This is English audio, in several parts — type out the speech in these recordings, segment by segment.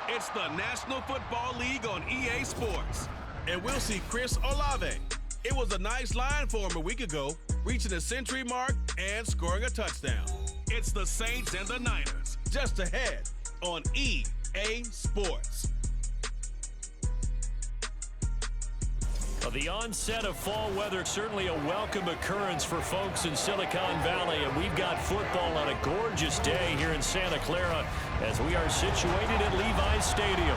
It's the National Football League on EA Sports. And we'll see Chris Olave. It was a nice line for him a week ago, reaching the century mark and scoring a touchdown. It's the Saints and the Niners, just ahead on EA Sports. The onset of fall weather, certainly a welcome occurrence for folks in Silicon Valley, and we've got football on a gorgeous day here in Santa Clara as we are situated at Levi's Stadium.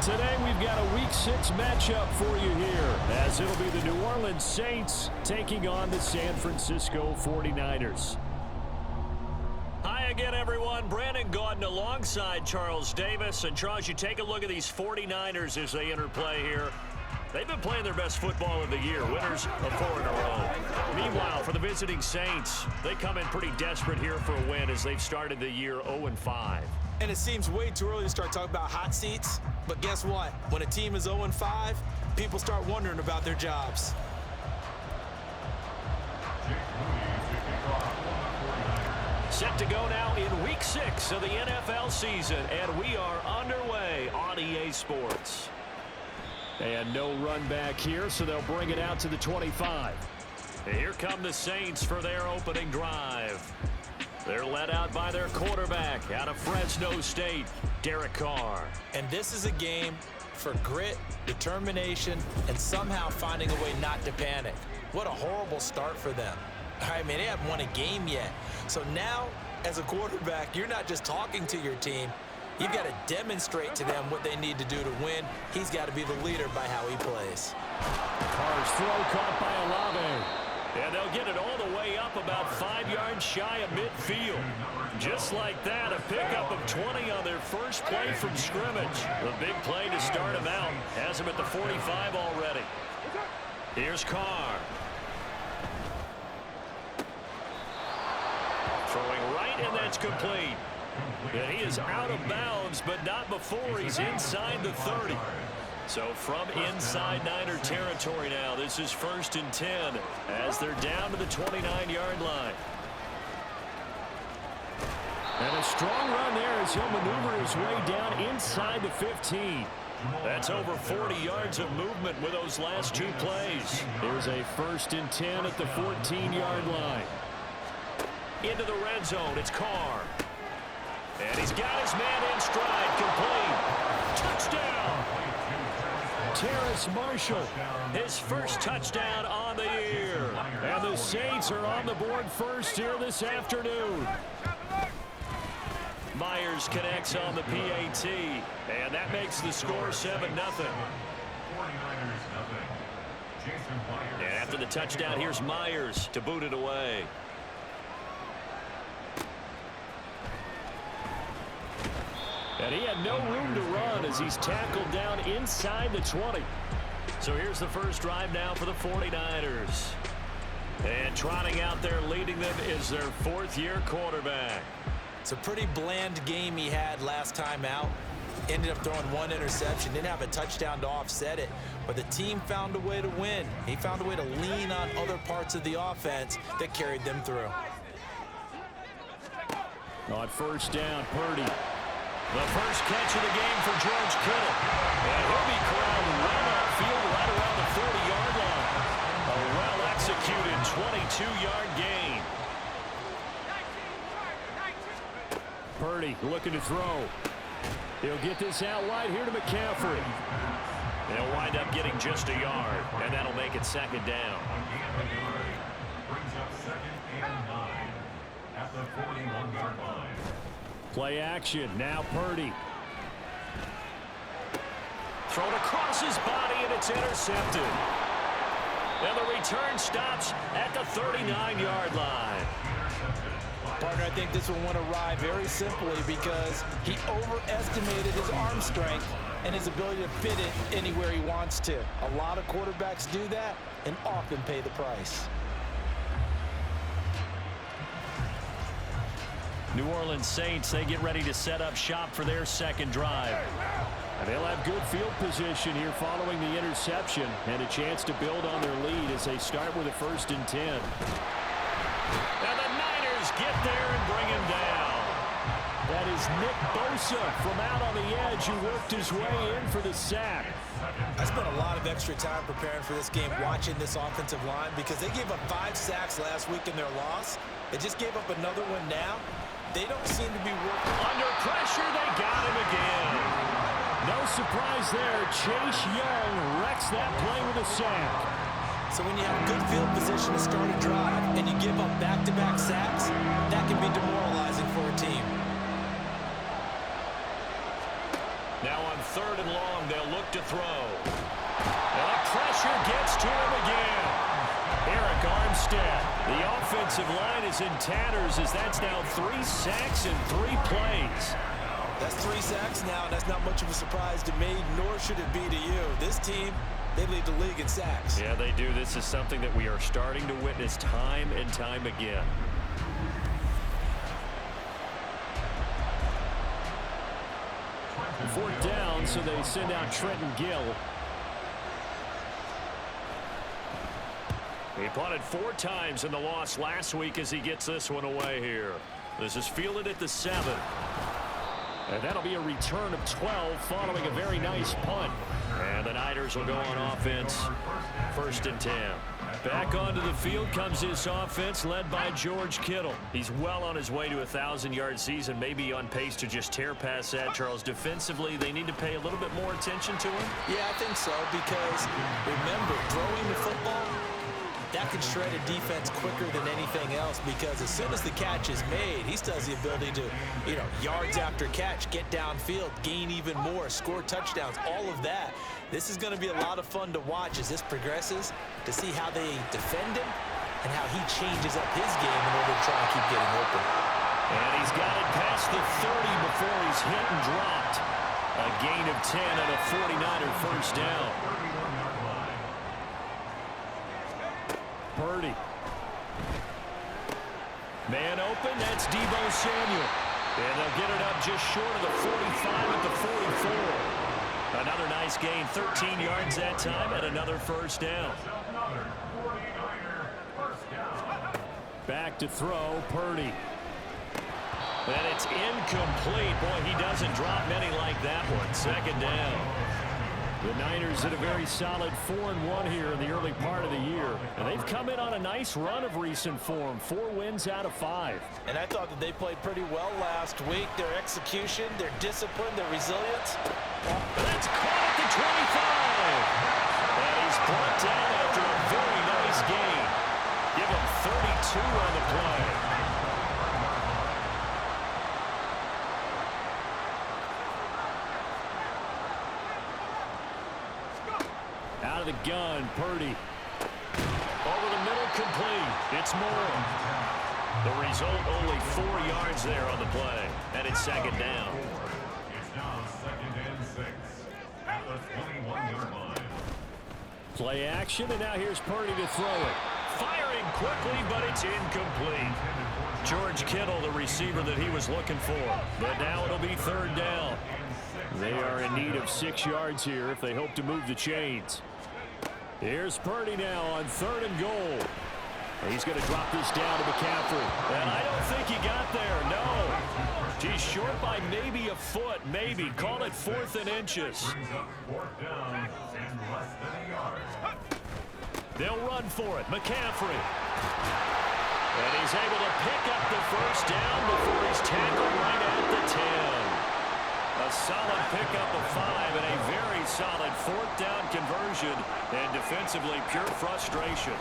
Today we've got a Week 6 matchup for you here, as it'll be the New Orleans Saints taking on the San Francisco 49ers. Hi again, everyone. Brandon Gaudin alongside Charles Davis. And Charles, you take a look at these 49ers as they interplay here. They've been playing their best football of the year, winners of 4 in a row. Meanwhile, for the visiting Saints, they come in pretty desperate here for a win as they've started the year 0-5. And it seems way too early to start talking about hot seats. But guess what? When a team is 0-5, people start wondering about their jobs. Set to go now in Week 6 of the NFL season, and we are underway on EA Sports. And no run back here, so they'll bring it out to the 25. Here come the Saints for their opening drive. They're led out by their quarterback out of Fresno State, Derek Carr. And this is a game for grit, determination, and somehow finding a way not to panic. What a horrible start for them. I mean, they haven't won a game yet. So now, as a quarterback, you're not just talking to your team. You've got to demonstrate to them what they need to do to win. He's got to be the leader by how he plays. Carr's throw caught by Olave. And they'll get it all the way up about 5 yards shy of midfield. Just like that, a pickup of 20 on their first play from scrimmage. The big play to start him out. Has him at the 45 already. Here's Carr. Throwing right, and that's complete. And he is out of bounds, but not before he's inside the 30. So from inside Niner territory now, this is 1st and 10 as they're down to the 29-yard line. And a strong run there as he'll maneuver his way down inside the 15. That's over 40 yards of movement with those last 2 plays. Here's a 1st and 10 at the 14-yard line. Into the red zone, it's Carr. And he's got his man in stride, complete. Touchdown! Terrace Marshall, his first touchdown on the year. And the Saints are on the board first here this afternoon. Myers connects on the PAT, and that makes the score 7-0. And after the touchdown, here's Myers to boot it away. And he had no room to run as he's tackled down inside the 20. So here's the first drive now for the 49ers. And trotting out there leading them is their 4th-year quarterback. It's a pretty bland game he had last time out. Ended up throwing 1 interception. Didn't have a touchdown to offset it. But the team found a way to win. He found a way to lean on other parts of the offense that carried them through. On 1st down, Purdy. The first catch of the game for George Kittle. And he'll be corralled right upfield, right around the 40-yard line. A well-executed 22-yard gain. Purdy looking to throw. He'll get this out wide here to McCaffrey. They'll wind up getting just a yard, and that'll make it 2nd down. Brings up 2nd and 9 at the 41-yard line. Play action, now Purdy. Thrown across his body, and it's intercepted. And the return stops at the 39-yard line. Partner, I think this one went awry very simply because he overestimated his arm strength and his ability to fit it anywhere he wants to. A lot of quarterbacks do that and often pay the price. New Orleans Saints, they get ready to set up shop for their 2nd drive. And they'll have good field position here following the interception and a chance to build on their lead as they start with a 1st and 10. And the Niners get there and bring him down. That is Nick Bosa from out on the edge who worked his way in for the sack. I spent a lot of extra time preparing for this game watching this offensive line because they gave up 5 sacks last week in their loss. They just gave up another one now. They don't seem to be working. Under pressure, they got him again. No surprise there. Chase Young wrecks that play with a sack. So when you have good field position to start a drive and you give up back-to-back sacks, that can be demoralizing for a team. Now on 3rd and long, they'll look to throw. And the pressure gets to him again. Eric Armstead. The offensive line is in tatters as that's now 3 sacks in 3 plays. That's 3 sacks now, and that's not much of a surprise to me, nor should it be to you. This team, they lead the league in sacks. Yeah, they do. This is something that we are starting to witness time and time again. Fourth down, so they send out Trenton Gill. He punted 4 times in the loss last week as he gets this one away here. This is fielded at the 7. And that'll be a return of 12 following a very nice punt. And the Niners will go on offense. 1st and 10. Back onto the field comes this offense led by George Kittle. He's well on his way to a 1,000-yard season, maybe on pace to just tear past that, Charles. Defensively, they need to pay a little bit more attention to him. Yeah, I think so, because remember, throwing the football, that can shred a defense quicker than anything else, because as soon as the catch is made, he still has the ability to, yards after catch, get downfield, gain even more, score touchdowns, all of that. This is going to be a lot of fun to watch as this progresses, to see how they defend him and how he changes up his game in order to try and keep getting open. And he's got it past the 30 before he's hit and dropped. A gain of 10 and a 49er first down. Purdy. Man open, that's Deebo Samuel. And they'll get it up just short of the 45 at the 44. Another nice gain, 13 yards that time, and another first down. Back to throw, Purdy. And it's incomplete. Boy, he doesn't drop many like that one. 2nd down. The Niners did a very solid 4-1 here in the early part of the year. And they've come in on a nice run of recent form. 4 wins out of 5. And I thought that they played pretty well last week. Their execution, their discipline, their resilience. That's caught at the 25. And he's brought down after a very nice gain. Give him 32 on the play. Out of the gun, Purdy. Over the middle, complete. It's Moore. The result, only 4 yards there on the play. And it's 2nd down. It's now 2nd and 6 at the 21-yard line. Play action, and now here's Purdy to throw it. Firing quickly, but it's incomplete. George Kittle, the receiver that he was looking for. But now it'll be 3rd down. They are in need of 6 yards here if they hope to move the chains. Here's Purdy now on 3rd and goal. He's going to drop this down to McCaffrey. And I don't think he got there, no. He's short by maybe a foot, maybe. Call it 4th and inches. They'll run for it. McCaffrey. And he's able to pick up the first down before he's tackled right at the 10. A solid pickup of 5 and a very solid 4th down conversion. And defensively, pure frustration.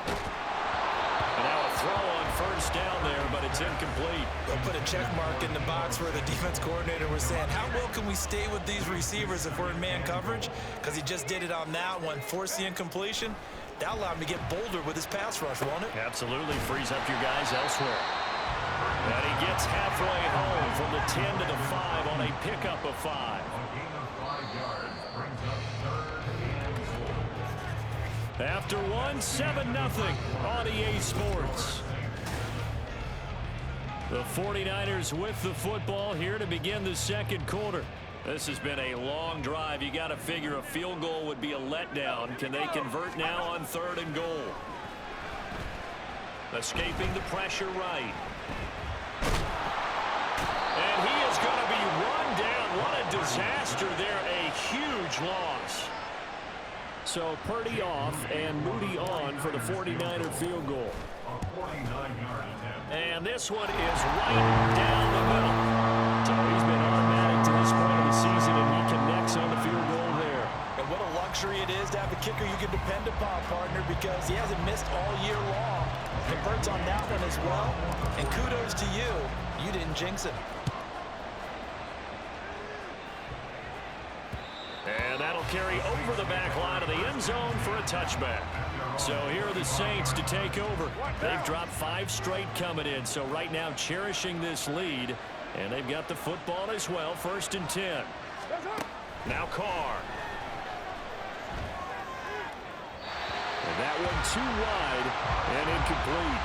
And now a throw on 1st down there, but it's incomplete. They'll put a check mark in the box where the defense coordinator was saying, how well can we stay with these receivers if we're in man coverage? Because he just did it on that one, forced the incompletion. That'll allow him to get bolder with his pass rush, won't it? Absolutely. Frees up your guys elsewhere. And he gets halfway home from the 10 to the 5 on a pickup of 5. A gain of 5 yards brings up 3rd and 4. After 7-0 on EA Sports. The 49ers with the football here to begin the 2nd quarter. This has been a long drive. You got to figure a field goal would be a letdown. Can they convert now on 3rd and goal? Escaping the pressure right. is going to be run down. What a disaster there. A huge loss. So Purdy off and Moody on for the 49er field goal. A 49-yard attempt. And this one is right down the middle. So he's been automatic to this point of the season, and he connects on the field goal there. And what a luxury it is to have a kicker you can depend upon, partner, because he hasn't missed all year long. Converts on that one as well. And kudos to you. You didn't jinx him. And that'll carry over the back line of the end zone for a touchback. So here are the Saints to take over. They've dropped 5 straight coming in, so right now cherishing this lead. And they've got the football as well, 1st and 10. Now Carr. And that one too wide and incomplete.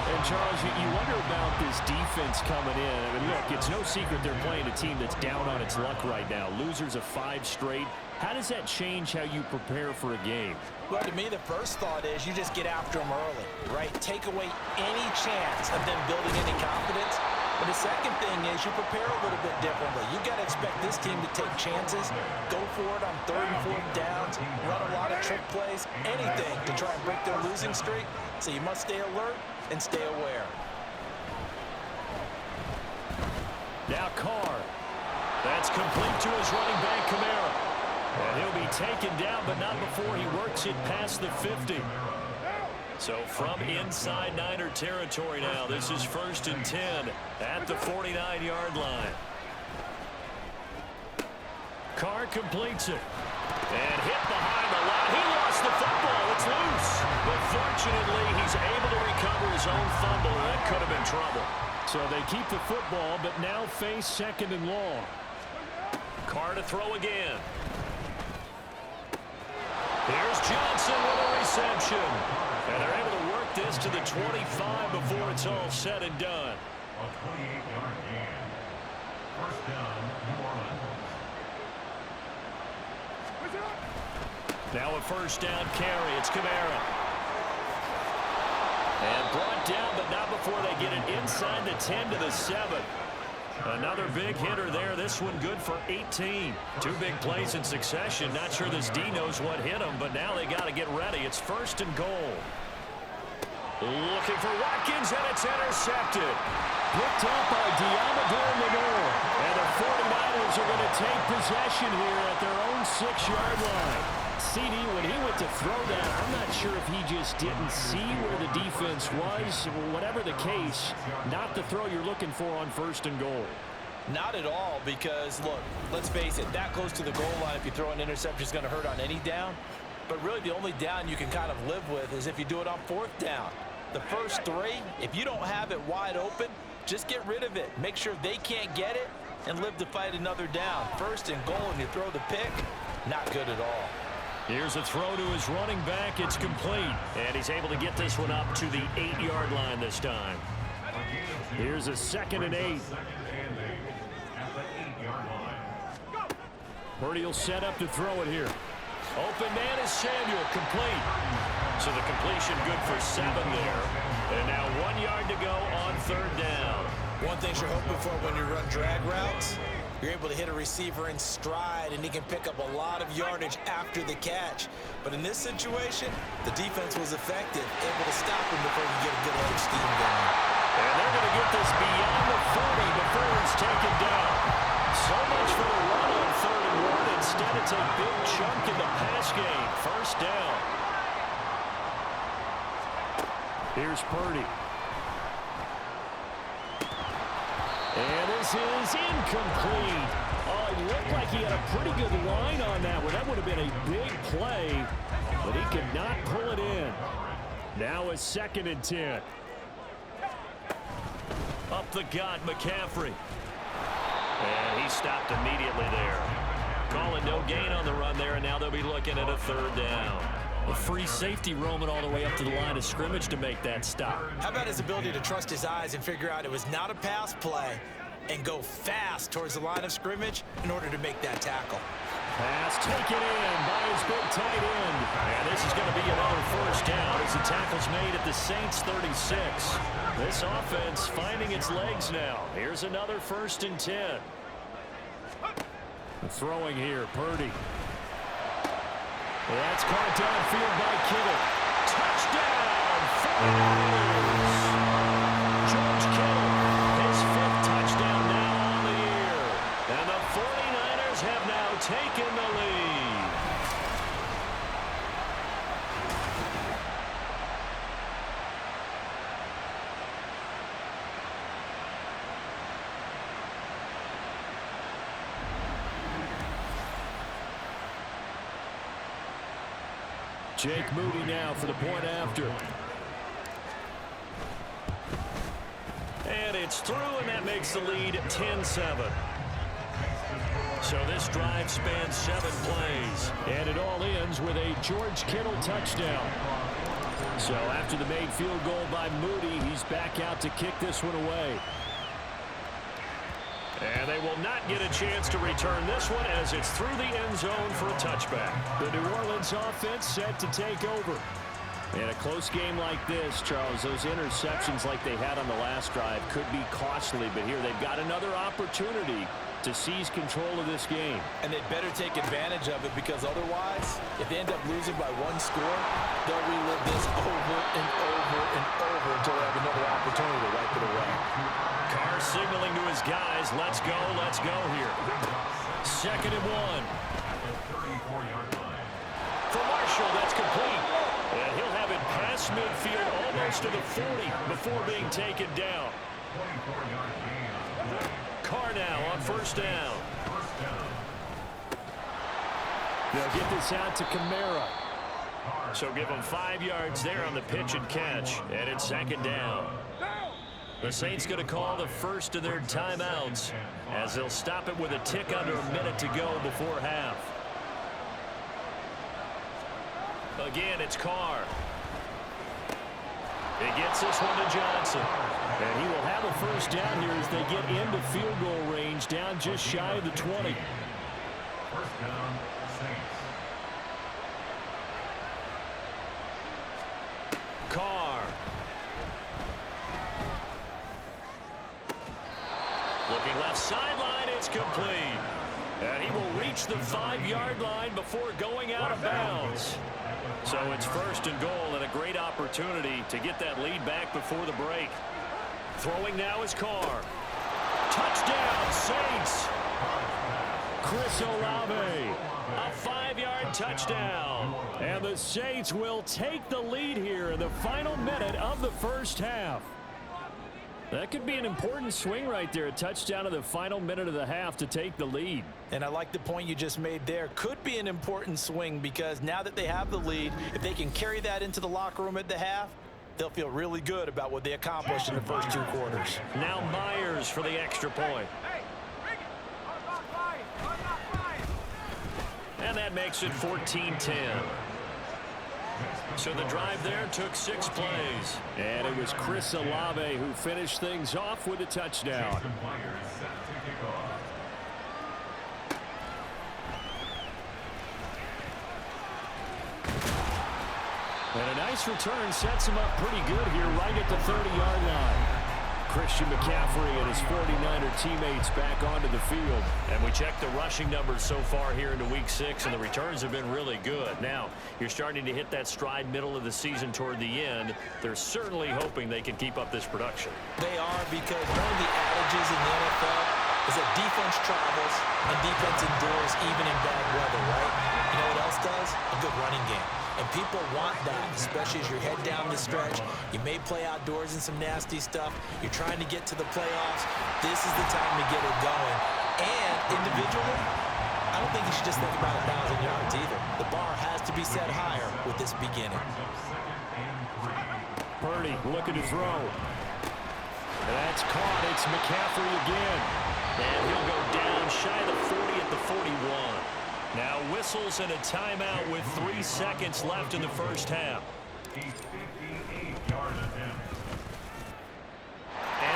And Charles, you wonder about this defense coming in. I mean, look, it's no secret they're playing a team that's down on its luck right now. Losers of 5 straight. How does that change how you prepare for a game? Well, to me, the first thought is you just get after them early, right? Take away any chance of them building any confidence. But the second thing is you prepare a little bit differently. You've got to expect this team to take chances, go for it on 3rd and 4th downs, run a lot of trick plays, anything to try and break their losing streak. So you must stay alert and stay aware. Now Carr. That's complete to his running back, Kamara. And he'll be taken down, but not before he works it past the 50. So from inside Niner territory now, this is 1st and 10 at the 49-yard line. Carr completes it. And hit behind the line. He lost the football. It's loose. But fortunately, he's able to recover his own fumble. That could have been trouble. So they keep the football, but now face 2nd and long. Carr to throw again. Here's Johnson with a reception. And they're able to work this to the 25 before it's all said and done. A 28-yard gain. 1st down, New Orleans. Now a 1st down carry. It's Kamara. And brought down, but not before they get it inside the 10 to the 7. Another big hitter there. This one good for 18. 2 big plays in succession. Not sure this D knows what hit him, but now they got to get ready. It's 1st and goal. Looking for Watkins, and it's intercepted. Picked up by Diamador Lenore. And the 49ers are going to take possession here at their own 6-yard line. CD, when he went to throw that, I'm not sure if he just didn't see where the defense was. Whatever the case, not the throw you're looking for on 1st and goal. Not at all, because, look, let's face it, that close to the goal line, if you throw an interception, is going to hurt on any down. But really, the only down you can kind of live with is if you do it on 4th down. The first 3, if you don't have it wide open, just get rid of it. Make sure they can't get it and live to fight another down. 1st and goal, and you throw the pick, not good at all. Here's a throw to his running back. It's complete. And he's able to get this one up to the 8-yard line this time. Here's a 2nd and 8. 2nd and 8 at the 8-yard line. Purdy will set up to throw it here. Open man is Samuel, complete. So the completion good for 7 there. And now 1 yard to go on 3rd down. One thing you're hoping for when you run drag routes, you're able to hit a receiver in stride, and he can pick up a lot of yardage after the catch. But in this situation, the defense was effective, able to stop him before he get a good head of steam going. And they're going to get this beyond the 40 before it's taken down. So much for the run on 3rd and 1. Instead, it's a big chunk in the pass game. 1st down. Here's Purdy. And this is incomplete. Oh, it looked like he had a pretty good line on that one. That would have been a big play, but he could not pull it in. Now a 2nd and 10. Up the gut, McCaffrey. And he stopped immediately there. Calling no gain on the run there, and now they'll be looking at a 3rd down. A free safety roaming all the way up to the line of scrimmage to make that stop. How about his ability to trust his eyes and figure out it was not a pass play and go fast towards the line of scrimmage in order to make that tackle? Pass taken in by his big tight end. And this is going to be another first down as the tackle's made at the Saints 36. This offense finding its legs now. Here's another 1st and 10. Throwing here, Purdy. That's caught downfield by Kittle. Touchdown, 49ers. George Kittle, his 5th touchdown now on the year. And the 49ers have now taken the lead. Jake Moody now for the point after. And it's through, and that makes the lead 10-7. So this drive spans 7 plays. And it all ends with a George Kittle touchdown. So after the made field goal by Moody, he's back out to kick this one away. And they will not get a chance to return this one as it's through the end zone for a touchback. The New Orleans offense set to take over. In a close game like this, Charles, those interceptions like they had on the last drive could be costly, but here they've got another opportunity to seize control of this game. And they better take advantage of it, because otherwise, if they end up losing by 1 score, they'll relive this over and over and over until they have another opportunity to wipe it away. Carr signaling to his guys, let's go here. 2nd and 1. For Marshall, that's complete. And he'll have it past midfield almost to the 40 before being taken down. Carr now on 1st down. They'll get this out to Kamara. So give them 5 yards there on the pitch and catch. And it's 2nd down. The Saints going to call the first of their timeouts as they'll stop it with a tick under a minute to go before half. Again, it's Carr. He gets this one to Johnson. And he will have a first down here as they get into field goal range, down just shy of the 20. 1st down, Saints. Carr. Looking left sideline, it's complete. And he will reach the 5-yard line before going out of bounds. So it's 1st and goal, and a great opportunity to get that lead back before the break. Throwing now is Carr. Touchdown, Saints. Chris Olave. A 5-yard touchdown. And the Saints will take the lead here in the final minute of the first half. That could be an important swing right there. A touchdown in the final minute of the half to take the lead. And I like the point you just made there. Could be an important swing, because now that they have the lead, if they can carry that into the locker room at the half, they'll feel really good about what they accomplished in the first 2 quarters. Now Myers for the extra point. And that makes it 14-10. So the drive there took 6 plays. And it was Chris Olave who finished things off with a touchdown. And a nice return sets him up pretty good here right at the 30-yard line. Christian McCaffrey and his 49er teammates back onto the field. And we checked the rushing numbers so far here into Week 6, and the returns have been really good. Now, you're starting to hit that stride middle of the season toward the end. They're certainly hoping they can keep up this production. They are, because one of the adages in the NFL is that defense travels and defense endures even in bad weather, right? You know what else does? A good running game. And people want that, especially as you head down the stretch. You may play outdoors in some nasty stuff. You're trying to get to the playoffs. This is the time to get it going. And individually, I don't think you should just think about 1,000 yards either. The bar has to be set higher with this beginning. Purdy looking to throw. That's caught. It's McCaffrey again. And he'll go down shy of the 40 at the 41. Now whistles and a timeout with 3 seconds left in the first half. And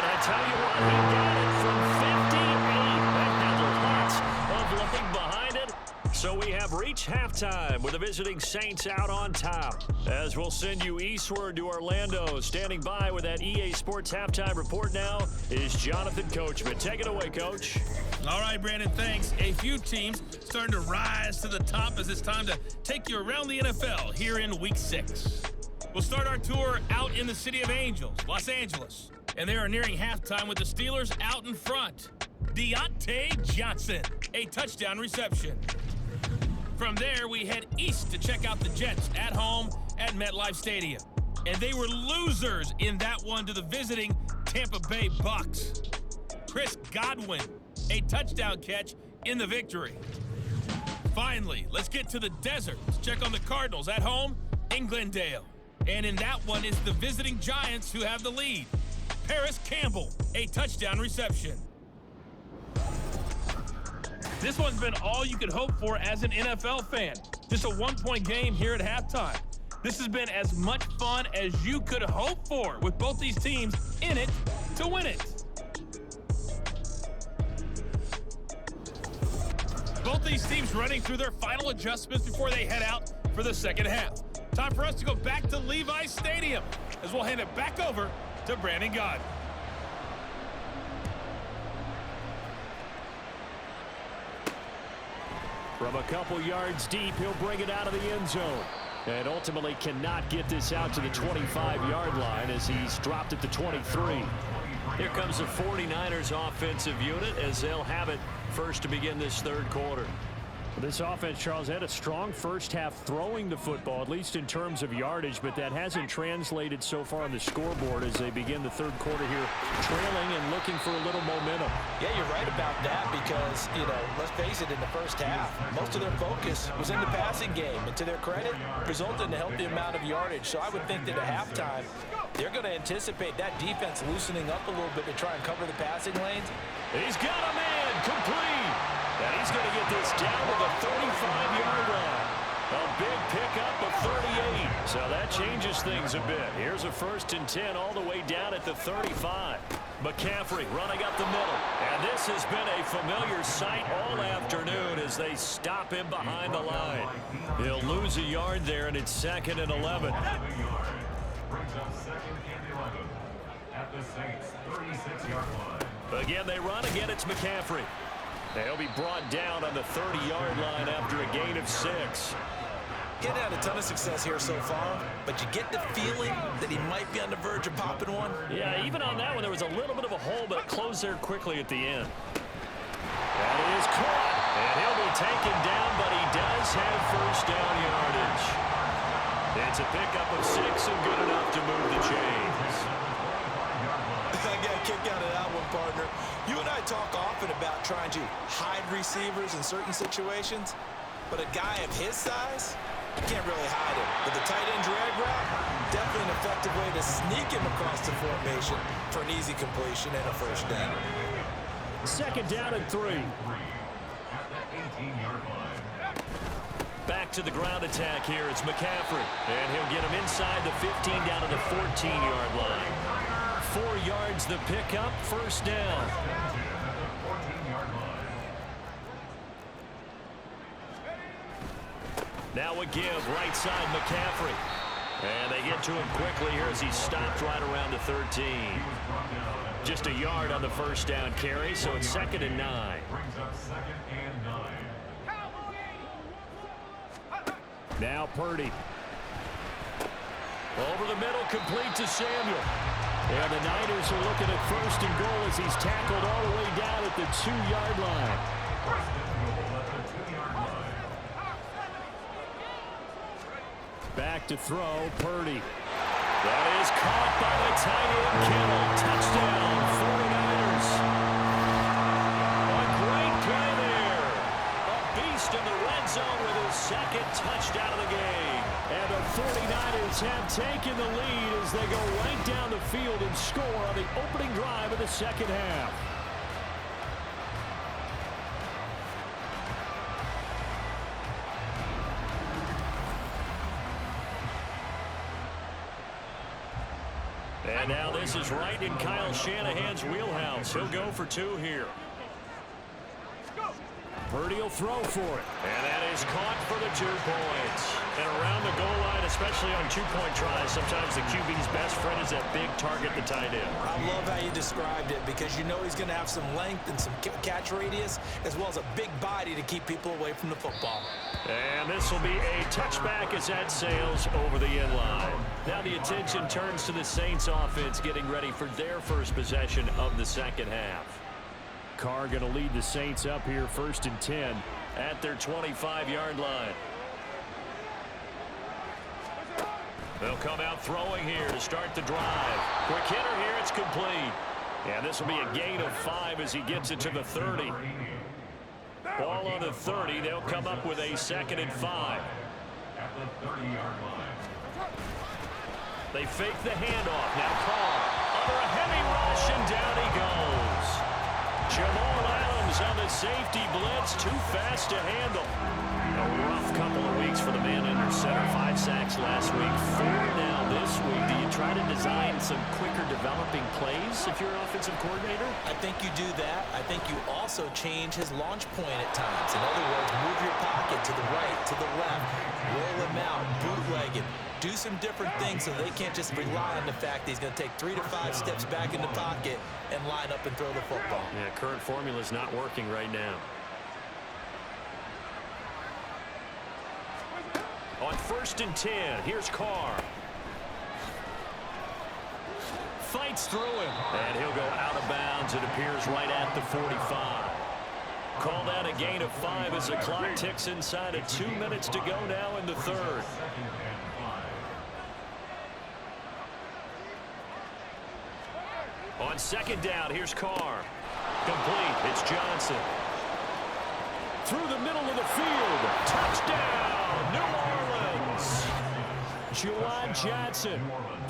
I tell you what, he got it from 58. And lots of looking behind it. So we have reached halftime with the visiting Saints out on top. As we'll send you eastward to Orlando. Standing by with that EA Sports halftime report now is Jonathan Coachman. Take it away, Coach. All right, Brandon, thanks. A few teams starting to rise to the top as it's time to take you around the NFL here in Week 6. We'll start our tour out in the City of Angels, Los Angeles. And they are nearing halftime with the Steelers out in front. Deontay Johnson, a touchdown reception. From there, we head east to check out the Jets at home at MetLife Stadium. And they were losers in that one to the visiting Tampa Bay Bucks. Chris Godwin, a touchdown catch in the victory. Finally, let's get to the desert to check on the Cardinals at home in Glendale. And in that one, it's the visiting Giants who have the lead. Paris Campbell, a touchdown reception. This one's been all you could hope for as an NFL fan. Just a one-point game here at halftime. This has been as much fun as you could hope for with both these teams in it to win it. Both these teams running through their final adjustments before they head out for the second half. Time for us to go back to Levi's Stadium as we'll hand it back over to Brandon Gaudin. From a couple yards deep, he'll bring it out of the end zone. And ultimately cannot get this out to the 25-yard line as he's dropped at the 23. Here comes the 49ers offensive unit as they'll have it first to begin this third quarter. This offense, Charles, had a strong first half throwing the football, at least in terms of yardage, but that hasn't translated so far on the scoreboard as they begin the third quarter here, trailing and looking for a little momentum. Yeah, you're right about that because, let's face it, in the first half, most of their focus was in the passing game. And to their credit, resulted in a healthy amount of yardage. So I would think that at halftime, they're going to anticipate that defense loosening up a little bit to try and cover the passing lanes. He's got a man complete. And he's going to get this down to the 35-yard line. A big pickup of 38. So that changes things a bit. Here's a 1st and 10 all the way down at the 35. McCaffrey running up the middle. And this has been a familiar sight all afternoon as they stop him behind the line. He'll lose a yard there, and it's 2nd and 11. Brings up 2nd and 11 at the Saints' 36-yard line. Again, they run. Again, it's McCaffrey. They'll be brought down on the 30-yard line after a gain of 6. Getting had a ton of success here so far, but you get the feeling that he might be on the verge of popping one. Yeah, even on that one, there was a little bit of a hole, but it closed there quickly at the end. That is caught, and he'll be taken down, but he does have first down yardage. It's a pickup of 6 and good enough to move the chains. I got a kick out of that one, partner. You and I talk often about trying to hide receivers in certain situations, but a guy of his size, you can't really hide him. With the tight end drag route, definitely an effective way to sneak him across the formation for an easy completion and a first down. 2nd down and 3. At the 18-yard line. Back to the ground attack here. It's McCaffrey, and he'll get him inside the 15 down to the 14-yard line. 4 yards the pickup, first down. Now a give, right side McCaffrey. And they get to him quickly here as he stopped right around the 13. Just a yard on the first down carry, so it's 2nd and 9. Brings up 2nd and 9. Now Purdy. Over the middle, complete to Samuel. And the Niners are looking at 1st and goal as he's tackled all the way down at the 2-yard line. Back to throw, Purdy. That is caught by the tight end, Kittle. Touchdown, 49ers. A great play there. A beast in the red zone with his 2nd touchdown of the game. And the 49ers have taken the lead as they go right down the field and score on the opening drive of the second half. And now this is right in Kyle Shanahan's wheelhouse. He'll go for 2 here. Purdy will throw for it. And that is caught for the 2 points. And around the goal line, especially on 2-point tries, sometimes the QB's best friend is that big target, the tight end. I love how you described it because you know he's going to have some length and some catch radius as well as a big body to keep people away from the football. And this will be a touchback as that sails over the end line. Now the attention turns to the Saints offense getting ready for their first possession of the second half. Carr going to lead the Saints up here 1st and 10 at their 25-yard line. They'll come out throwing here to start the drive. Quick hitter here, it's complete. And this will be a gain of 5 as he gets it to the 30. Ball on the 30, they'll come up with a 2nd and 5. At the 30-yard line. They fake the handoff. Now Carr under a heavy rush, and down he goes. Jamal Adams on the safety blitz, too fast to handle. A rough couple of weeks for the man under center. 5 sacks last week, 4 now this week. Do you try to design some quicker developing plays if you're an offensive coordinator? I think you do that. I think you also change his launch point at times. In other words, move your pocket to the right, to the left, roll him out, bootleg him. Do some different things so they can't just rely on the fact that he's going to take 3 to 5 steps back in the pocket and line up and throw the football. Yeah, current formula is not working right now. On 1st and 10, here's Carr. Fights through him. And he'll go out of bounds. It appears right at the 45. Called out a gain of 5 as the clock ticks inside of 2 minutes to go now in the 3rd. On 2nd down, here's Carr. Complete. It's Johnson. Through the middle of the field. Touchdown, New Orleans. Juwan Johnson,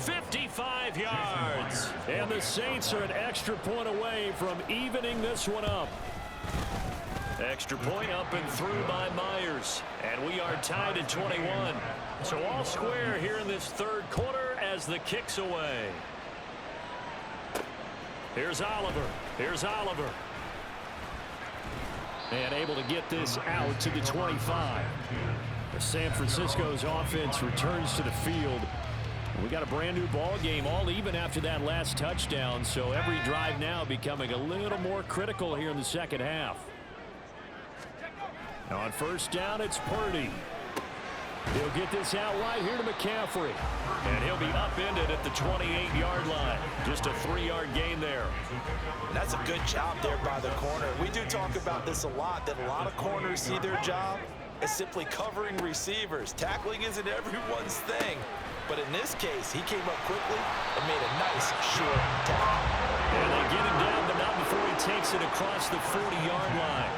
55 yards. And the Saints are an extra point away from evening this one up. Extra point up and through by Myers. And we are tied at 21. So all square here in this 3rd quarter as the kick's away. Here's Oliver. Here's Oliver. And able to get this out to the 25. San Francisco's offense returns to the field. We got a brand new ball game, all even after that last touchdown. So every drive now becoming a little more critical here in the second half. Now on 1st down, it's Purdy. He'll get this out wide here to McCaffrey. And he'll be upended at the 28-yard line. Just a 3-yard gain there. That's a good job there by the corner. We do talk about this a lot, that a lot of corners see their job as simply covering receivers. Tackling isn't everyone's thing. But in this case, he came up quickly and made a nice short tackle. And they get him down, but not before he takes it across the 40-yard line.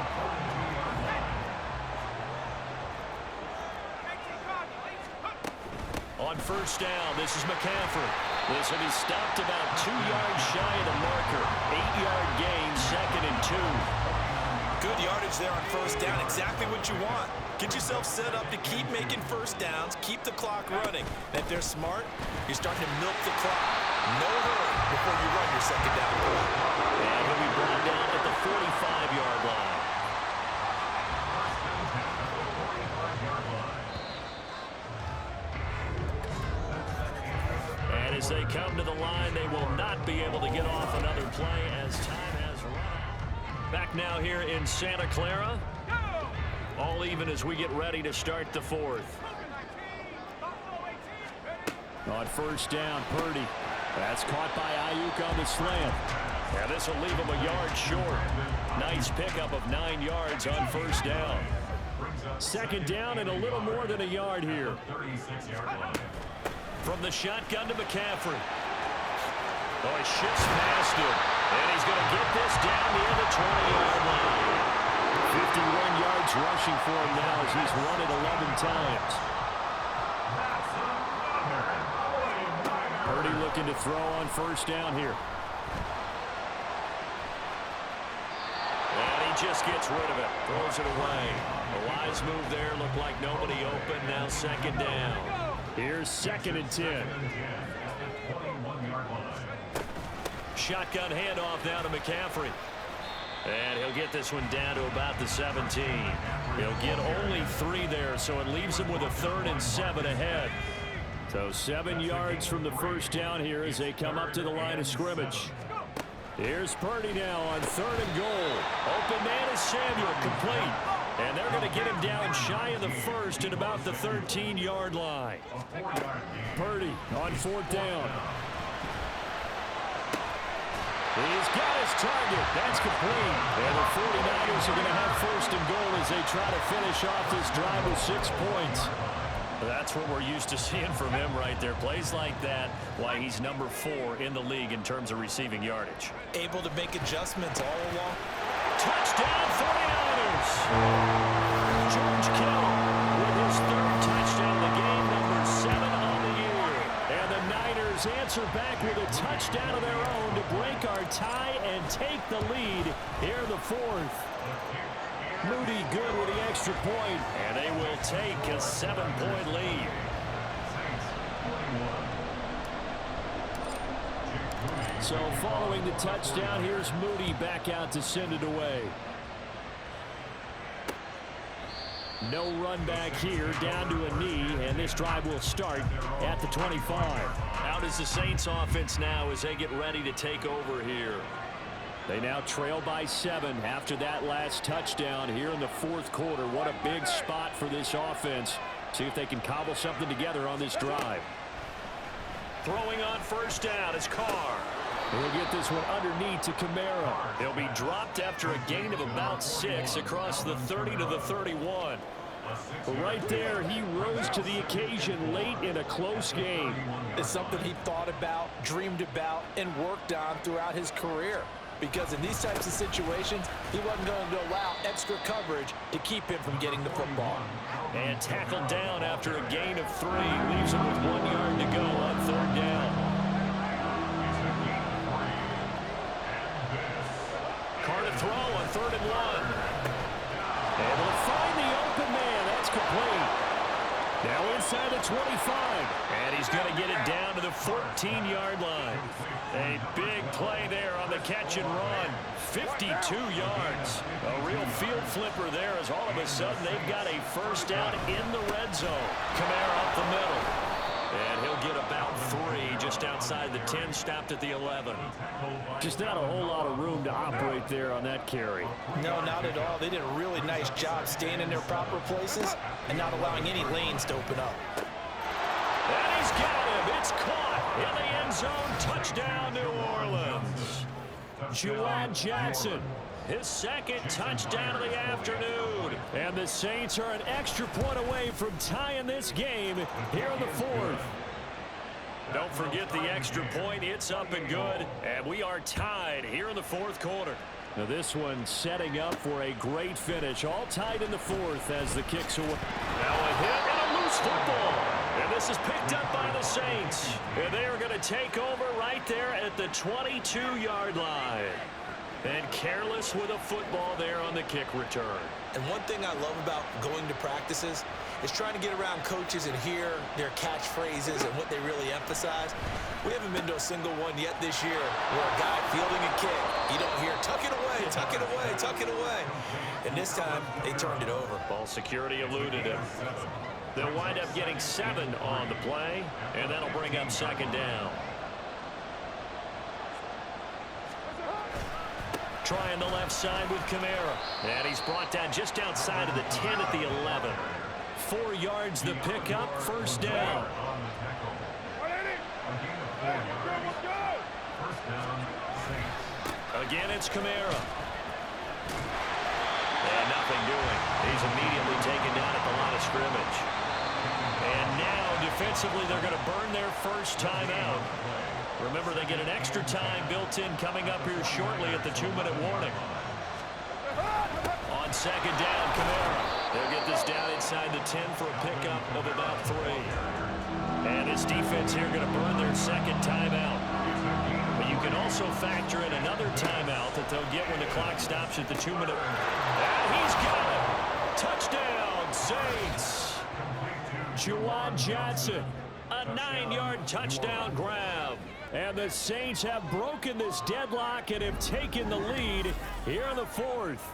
On 1st down, this is McCaffrey. This will be stopped about 2 yards shy of the marker. 8-yard gain, 2nd and 2. Good yardage there on 1st down. Exactly what you want. Get yourself set up to keep making 1st downs, keep the clock running. And if they're smart, you're starting to milk the clock. No hurry before you run your 2nd down play. And he'll be brought down at the 45-yard line. And as they come to the line, they will not be able to get off another play as time has run out. Back now here in Santa Clara. All even as we get ready to start the 4th. On 1st down, Purdy. That's caught by Ayuk on the slant. And this will leave him a yard short. Nice pickup of 9 yards on 1st down. 2nd down and a little more than a yard here. From the shotgun to McCaffrey. Oh, he shifts past him. And he's going to get this down near the 20-yard line. 51 yards rushing for him now as he's run it 11 times. Purdy looking to throw on 1st down here. And he just gets rid of it. Throws it away. A wise move there. Looked like nobody open. Now 2nd down. Here's 2nd and 10. Shotgun handoff now to McCaffrey. And he'll get this one down to about the 17. He'll get only 3 there, so it leaves him with a 3rd and 7 ahead. So 7 yards from the first down here as they come up to the line of scrimmage. Here's Purdy now on 3rd and goal. Open man is Samuel, complete. And they're going to get him down shy of the first at about the 13-yard line. Purdy on 4th down. He's got his target. That's complete. And the 49ers are going to have 1st and goal as they try to finish off this drive with 6 points. That's what we're used to seeing from him right there. Plays like that, why he's number 4 in the league in terms of receiving yardage. Able to make adjustments all along. Touchdown 49ers! George Kittle with his 3rd touchdown of the game, number 7 on the year. And the Niners answer back with a touchdown of their own to break our tie and take the lead here in the 4th. Moody good with the extra point, and they will take a 7-point lead. So following the touchdown, here's Moody back out to send it away. No run back here, down to a knee, and this drive will start at the 25. Out is the Saints offense now as they get ready to take over here. They now trail by 7 after that last touchdown here in the 4th quarter. What a big spot for this offense. See if they can cobble something together on this drive. Throwing on 1st down is Carr. He'll get this one underneath to Kamara. He'll be dropped after a gain of about 6 across the 30 to the 31. But right there, he rose to the occasion late in a close game. It's something he thought about, dreamed about, and worked on throughout his career. Because in these types of situations, he wasn't going to allow extra coverage to keep him from getting the football. And tackled down after a gain of 3. Leaves him with 1 yard to go on 3rd down. Carr to throw on 3rd and 1. Able to find the open man. That's complete. Now inside the 25. And he's going to get it down to the 14-yard line. A big play there on the catch and run. 52 yards. A real field flipper there as all of a sudden they've got a 1st down in the red zone. Kamara up the middle. And he'll get about 3 just outside the 10, stopped at the 11. Just not a whole lot of room to operate there on that carry. No, not at all. They did a really nice job staying in their proper places and not allowing any lanes to open up. And he's got him. It's caught in the end zone. Touchdown, New Orleans. Juwan Johnson, his 2nd touchdown of the afternoon. And the Saints are an extra point away from tying this game here in the 4th. Don't forget the extra point. It's up and good. And we are tied here in the 4th quarter. Now this one setting up for a great finish. All tied in the 4th as the kicks away. Now a hit and a loose football. And this is picked up by the Saints. And they are going to take over right there at the 22-yard line. And careless with a football there on the kick return. And one thing I love about going to practices is trying to get around coaches and hear their catchphrases and what they really emphasize. We haven't been to a single one yet this year where a guy fielding a kick, you don't hear, tuck it away, tuck it away, tuck it away. And this time, they turned it over. Ball security eluded him. They'll wind up getting 7 on the play, and that'll bring up 2nd down. Trying the left side with Kamara. And he's brought down just outside of the 10 at the 11. 4 yards the pickup, 1st down. Again, it's Kamara. And nothing doing. He's immediately taken down at the line of scrimmage. And now, defensively, they're going to burn their 1st timeout. Remember, they get an extra time built in coming up here shortly at the 2-minute warning. On 2nd down, Kamara. They'll get this down inside the 10 for a pickup of about 3. And this defense here going to burn their 2nd timeout. But you can also factor in another timeout that they'll get when the clock stops at the 2-minute. And he's got it. Touchdown, Saints. Juwan Johnson, a 9-yard touchdown grab. And the Saints have broken this deadlock and have taken the lead here in the fourth.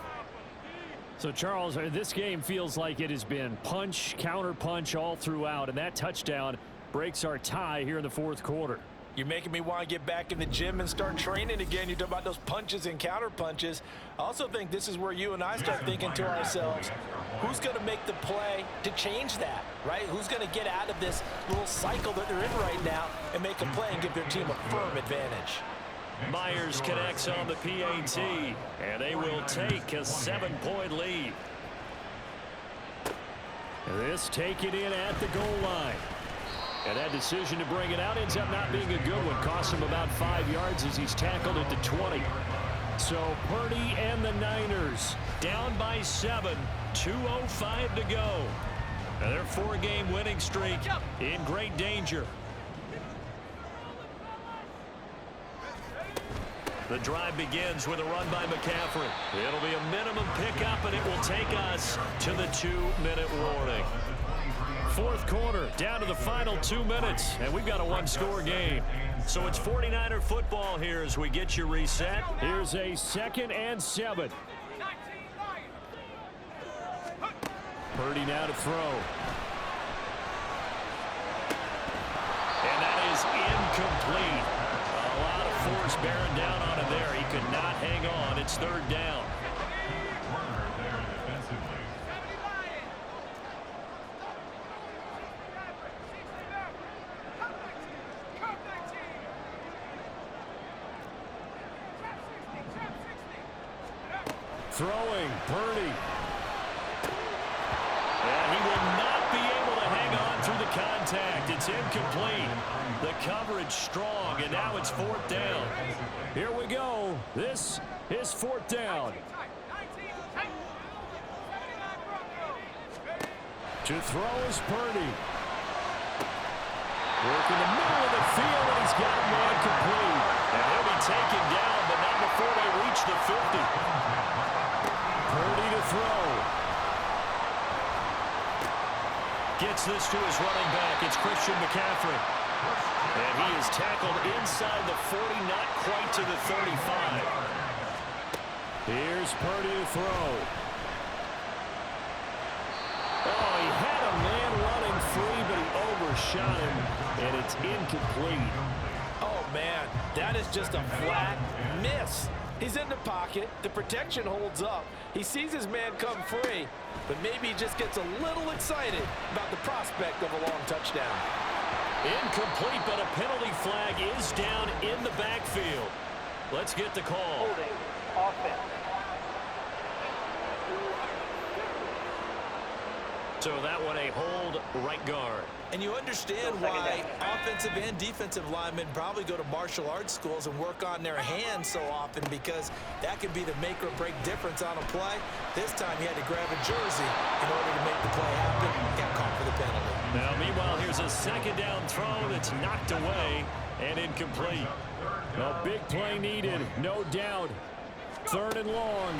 So, Charles, this game feels like it has been punch, counter-punch all throughout, and that touchdown breaks our tie here in the fourth quarter. You're making me want to get back in the gym and start training again. You're talking about those punches and counter punches. I also think this is where you and I start thinking to ourselves, who's going to make the play to change that, right? Who's going to get out of this little cycle that they're in right now and make a play and give their team a firm advantage? Myers connects on the PAT, and they will take a 7-point lead. This taken in at the goal line. And that decision to bring it out ends up not being a good one. Costs him about 5 yards as he's tackled at the 20. So Purdy and the Niners down by 7, 2:05 to go. And their 4-game winning streak in great danger. The drive begins with a run by McCaffrey. It'll be a minimum pickup, and it will take us to the 2-minute warning. Fourth quarter, down to the final 2 minutes, and we've got a one-score game. So it's 49er football here as we get you reset. Here's a 2nd and 7. Purdy now to throw. And that is incomplete. A lot of force bearing down on him there. He could not hang on. It's 3rd down. Throwing, Purdy. And he will not be able to hang on through the contact. It's incomplete. The coverage strong, and now it's 4th down. Here we go. This is 4th down. To throw is Purdy. Work in the middle of the field, and he's got a man complete. And he'll be taken down, but not before they reach the 50. Purdy to throw. Gets this to his running back. It's Christian McCaffrey. And he is tackled inside the 40, not quite to the 35. Here's Purdy to throw. Oh, he had a man running free, but he overshot him, and it's incomplete. Oh, man, that is just a flat miss. He's in the pocket. The protection holds up. He sees his man come free, but maybe he just gets a little excited about the prospect of a long touchdown. Incomplete, but a penalty flag is down in the backfield. Let's get the call. Holding offense. So that one a hold right guard. And you understand why offensive and defensive linemen probably go to martial arts schools and work on their hands so often, because that could be the make or break difference on a play. This time he had to grab a jersey in order to make the play happen. Got caught for the penalty. Now, meanwhile, here's a 2nd down throw that's knocked away and incomplete. A big play needed, no doubt. 3rd and long.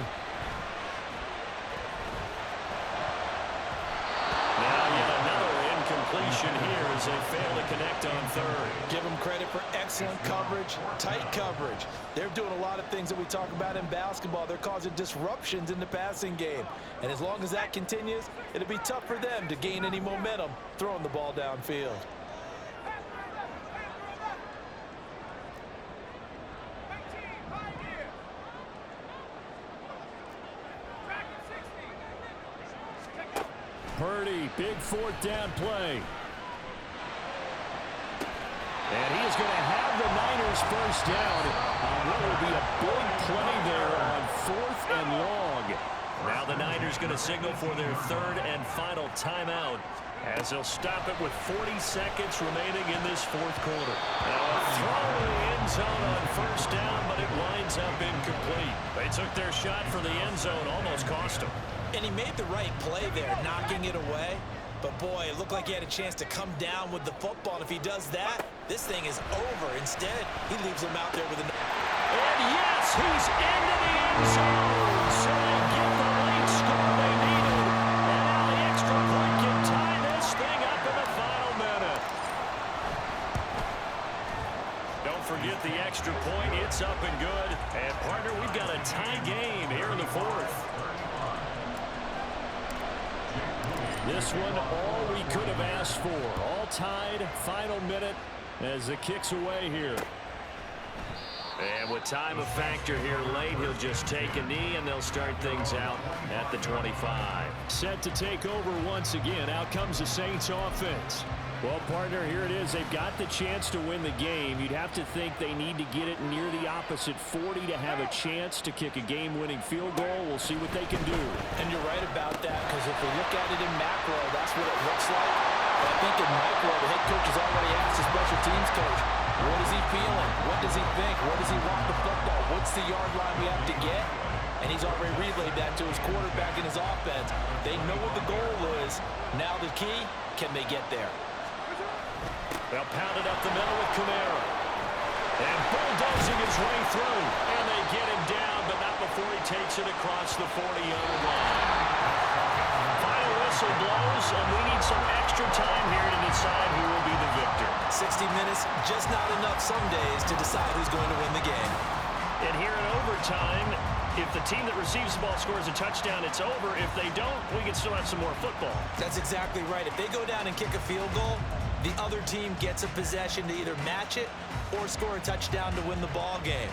Now yet another incompletion here as they fail to connect on 3rd. Give them credit for excellent coverage, tight coverage. They're doing a lot of things that we talk about in basketball. They're causing disruptions in the passing game. And as long as that continues, it'll be tough for them to gain any momentum throwing the ball downfield. Purdy, big 4th down play. And he is going to have the Niners 1st down. What will be a big play there on 4th and long. Now the Niners going to signal for their 3rd and final timeout, as they'll stop it with 40 seconds remaining in this 4th quarter. Now a throw in the end zone on 1st down, but it winds up incomplete. They took their shot for the end zone, almost cost them. And he made the right play there, knocking it away. But, boy, it looked like he had a chance to come down with the football. And if he does that, this thing is over. Instead, he leaves him out there with a... And, yes, he's into the end zone. So they get the late score they needed. And now the extra point can tie this thing up in the final minute. Don't extra point. It's up and good. And, partner, we've got a tie game here in the fourth. This one, all we could have asked for. All tied, final minute as the kick's away here. And with time a factor here late, he'll just take a knee, and they'll start things out at the 25. Set to take over once again. Out comes the Saints offense. Well, partner, here it is. They've got the chance to win the game. You'd have to think they need to get it near the opposite 40 to have a chance to kick a game-winning field goal. We'll see what they can do. And you're right about that, because if we look at it in macro, that's what it looks like. But I think in micro, the head coach has already asked the special teams coach, what is he feeling? What does he think? Where does he want the football? What's the yard line we have to get? And he's already relayed that to his quarterback and his offense. They know what the goal is. Now the key, can they get there? They'll pound it up the middle with Kamara. And bulldozing his way through. And they get him down, but not before he takes it across the 40-yard line. Final whistle blows, and we need some extra time here to decide who will be the victor. 60 minutes, just not enough some days to decide who's going to win the game. And here in overtime, if the team that receives the ball scores a touchdown, it's over. If they don't, we can still have some more football. That's exactly right. If they go down and kick a field goal, the other team gets a possession to either match it or score a touchdown to win the ball game.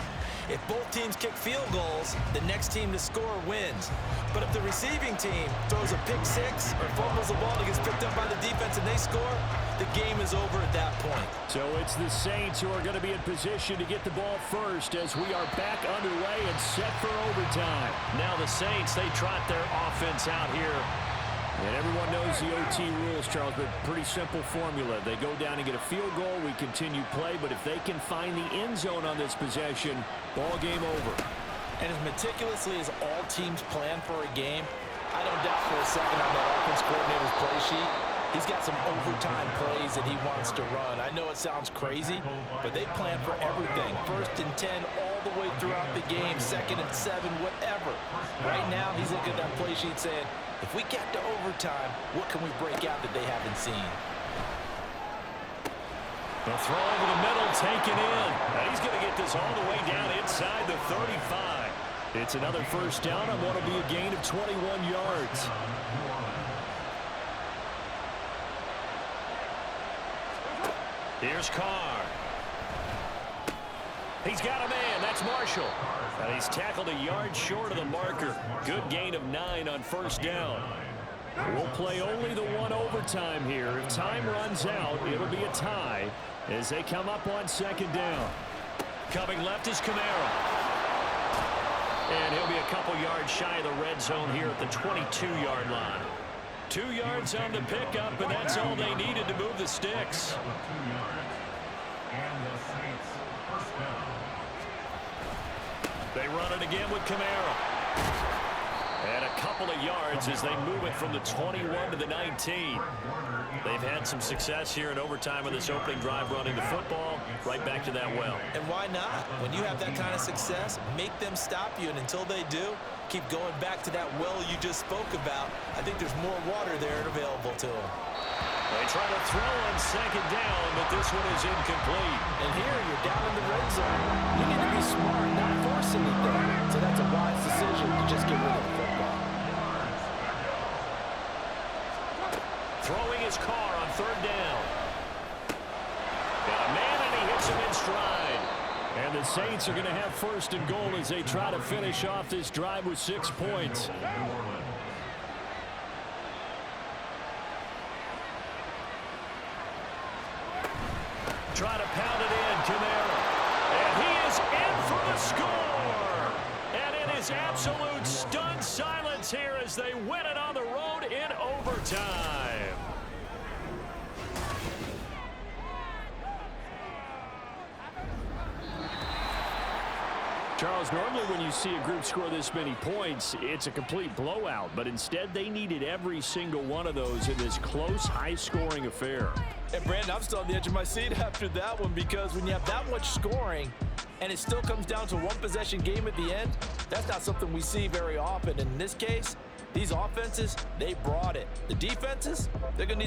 If both teams kick field goals, the next team to score wins. But if the receiving team throws a pick six or fumbles the ball that gets picked up by the defense and they score, the game is over at that point. So it's the Saints who are going to be in position to get the ball first as we are back underway and set for overtime. Now the Saints, they trot their offense out here. And everyone knows the OT rules, Charles, but pretty simple formula. They go down and get a field goal, we continue play, but if they can find the end zone on this possession, ball game over. And as meticulously as all teams plan for a game, I don't doubt for a second on that offense coordinator's play sheet, he's got some overtime plays that he wants to run. I know it sounds crazy, but they plan for everything. 1st and 10 all the way throughout the game, 2nd and 7, whatever. Right now, he's looking at that play sheet saying, if we get to overtime, what can we break out that they haven't seen? They'll throw over the middle, taken in. Now he's going to get this all the way down inside the 35. It's another first down on what will be a gain of 21 yards. Here's Carr. He's got a man. That's Marshall. And he's tackled a yard short of the marker. Good gain of 9 on first down. We'll play only the one overtime here. If time runs out, it'll be a tie as they come up on 2nd down. Coming left is Kamara. And he'll be a couple yards shy of the red zone here at the 22-yard line. 2 yards on the pickup, and that's all they needed to move the sticks. And the Saints first down. They run it again with Kamara. And a couple of yards as they move it from the 21 to the 19. They've had some success here in overtime with this opening drive running the football right back to that well. And why not? When you have that kind of success, make them stop you. And until they do, keep going back to that well you just spoke about. I think there's more water there available to them. They try to throw on 2nd down, but this one is incomplete. And here, you're down in the red zone. You need to be smart, not force anything. So that's a wise decision to just get rid of the football. Throwing his Carr on 3rd down. Got a man, and he hits him in stride. And the Saints are going to have 1st and goal as they try to finish off this drive with 6 points. Try to pound it in, Kamara. And he is in for the score. And it is absolute stunned silence here as they win it on the road in overtime. Charles, normally when you see a group score this many points, it's a complete blowout. But instead, they needed every single one of those in this close, high-scoring affair. And, Brandon, I'm still on the edge of my seat after that one because when you have that much scoring and it still comes down to one possession game at the end, that's not something we see very often. In this case, these offenses, they brought it. The defenses, they're going to need